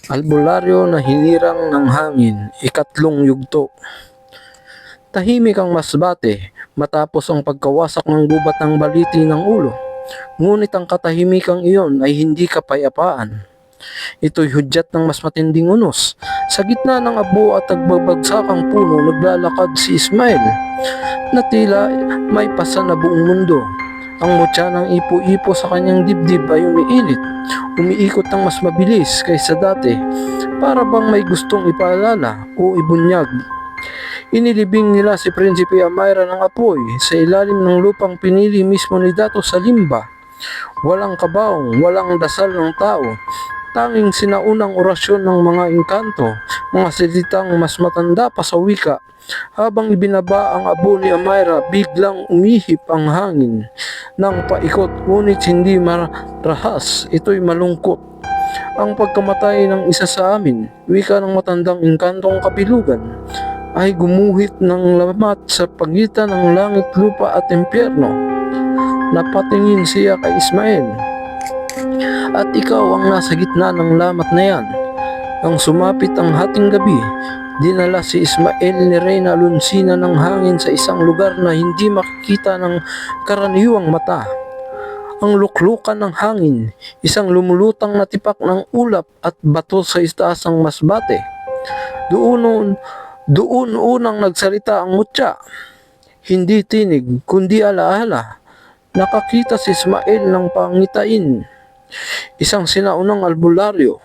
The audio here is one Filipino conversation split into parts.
Albularyo na hinirang ng hangin, ikatlong yugto. Tahimik ang masbate matapos ang pagkawasak ng gubat ng baliti ng ulo. Ngunit ang katahimikang iyon ay hindi kapayapaan. Ito'y hudyat ng mas matinding unos. Sa gitna ng abo at nagbabagsakang puno, naglalakad si Ismael na tila may pasa na buong mundo. Ang mutya ng ipo-ipo sa kanyang dibdib ay umiinit, umiikot ng mas mabilis kaysa dati, para bang may gustong ipaalala o ibunyag. Inilibing nila si Prinsipe Amira ng apoy sa ilalim ng lupang pinili mismo ni Dato Salimba. Walang kabaong, walang dasal ng tao, tanging sinaunang orasyon ng mga engkanto, mga salitang mas matanda pa sa wika. Habang ibinaba ang abo ni Amira, biglang umihip ang hangin ng paikot, ngunit hindi marahas, ito'y malungkot. Ang pagkamatay ng isa sa amin, wika ng matandang engkantong kabilugan, ay gumuhit ng lamat sa pagitan ng langit, lupa at impyerno. Napatingin siya kay Ismael. At ikaw ang nasa gitna ng lamat na yan. Ang sumapit ang hating gabi, dinala si Ismael ni Reyna Alonsina ng hangin sa isang lugar na hindi makikita ng karaniwang mata. Ang luklukan ng hangin, isang lumulutang na tipak ng ulap at bato sa itaasang masbate. Doon unang nagsalita ang mutya. Hindi tinig, kundi alaala. Nakakita si Ismael ng pangitain. Isang sinaunang albularyo,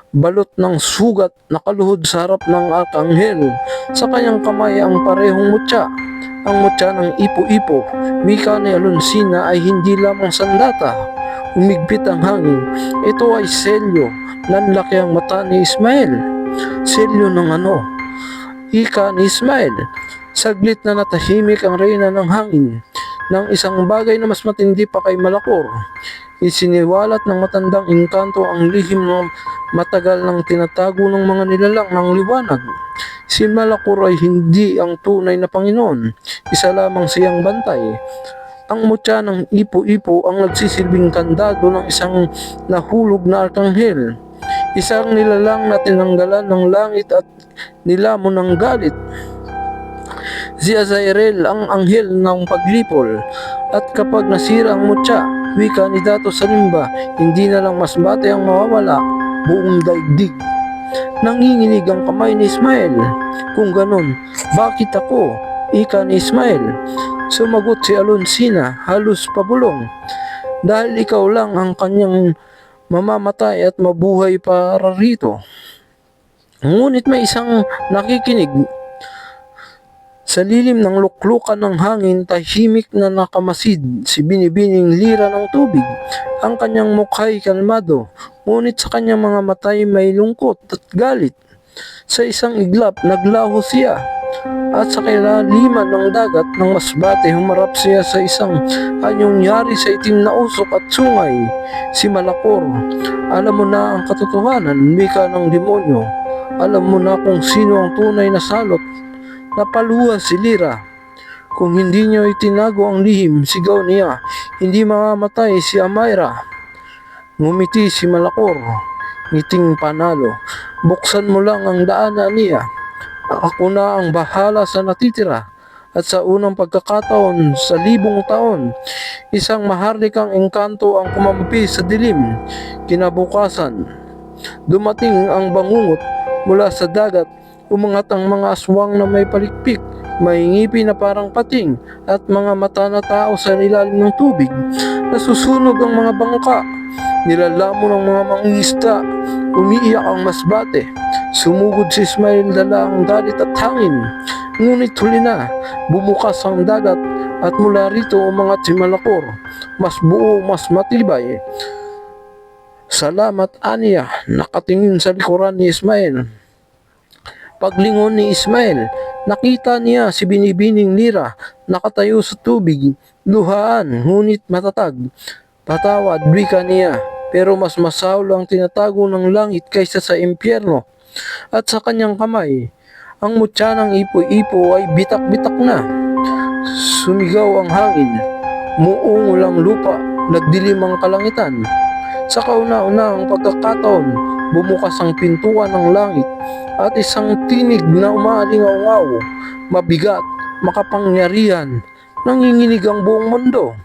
balot ng sugat, nakaluhod sa harap ng arkanghel. Sa kanyang kamay ang parehong mutya. Ang mutya ng ipo-ipo, wika ni Alonsina, ay hindi lamang sandata. Umigpit ang hangin. Ito ay selyo. Nanlaki ang mata ni Ismael. Selyo ng ano? Ika ni Ismael. Saglit na natahimik ang reyna ng hangin. Ng isang bagay na mas matindi pa kay Malakor. Isiniwalat ng matandang engkanto ang lihim na matagal nang tinatago ng mga nilalang ng liwanag. Si Malakor ay hindi ang tunay na Panginoon. Isa lamang siyang bantay. Ang mutya ng ipo-ipo ang nagsisilbing kandado ng isang nahulog na arkanghel. Isang nilalang na tinanggalan ng langit at nilamon ng galit. Si Azairel ang anghel ng paglipol. At kapag nasira ang mutya, wika ni Dato Salimba, hindi na lang masbate ang mawawala, buong daigdig. Nanginginig ang kamay ni Ismael. Kung ganon, bakit ako? Ika ni Ismael. Sumagot si Alonsina, halos pabulong. Dahil ikaw lang ang kanyang mamamatay at mabuhay para rito. Ngunit may isang nakikinig. Sa lilim ng luklukan ng hangin, tahimik na nakamasid si Binibining Lira ng tubig. Ang kanyang mukha'y kalmado, ngunit sa kanyang mga matay may lungkot at galit. Sa isang iglap, naglaho siya. At sa kilaliman ng dagat ng masbate, humarap siya sa isang anyong yari sa itim na usok at sungay. Si Malakor, alam mo na ang katotohanan, wika ng demonyo. Alam mo na kung sino ang tunay na salot. Napaluha si Lira. Kung hindi niyo itinago ang lihim, sigaw niya, hindi mamamatay si Amira. Ngumiti si Malakor, ngiting panalo. Buksan mo lang ang daanan niya. Ako na ang bahala sa natitira. At sa unang pagkakataon sa 1,000 taon, isang maharlikang engkanto ang kumampi sa dilim. Kinabukasan, dumating ang bangungot mula sa dagat. Umangat ang mga aswang na may palikpik, may ngipin na parang pating, at mga mata na tao sa ilalim ng tubig. Nasusunog ang mga bangka, nilalamon ng mga mangingisda, umiiyak ang masbate. Sumugod si Ismael, dala ang galit at hangin. Ngunit huli na, bumukas ang dagat, at mula rito umangat si Malakor, mas buo, mas matibay. Salamat, Anya, nakatingin sa likuran ni Ismael. Paglingon ni Ismael, nakita niya si Binibining Lira, nakatayo sa tubig, luhaan, ngunit matatag. Patawad, wika niya, pero mas masahol ang tinatago ng langit kaysa sa impyerno. At sa kanyang kamay, ang mutya ng ipo-ipo ay bitak-bitak na. Sumigaw ang hangin, muungol ang lupa, nagdilim ang kalangitan. Sa kauna-unahang pagkakataon, Bumukas ang pintuan ng langit at isang tinig na umaalingaw-ngaw, mabigat, makapangyarihan, nanginginig ang buong mundo.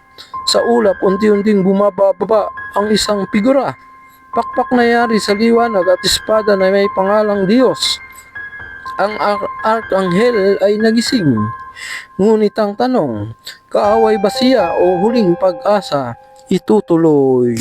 Sa ulap, unti-unting bumababa ang isang figura. Pakpak na yari sa liwanag at espada na may pangalang Diyos. Ang arkanghel ay nagising. Ngunit ang tanong, kaaway ba siya o huling pag-asa itutuloy?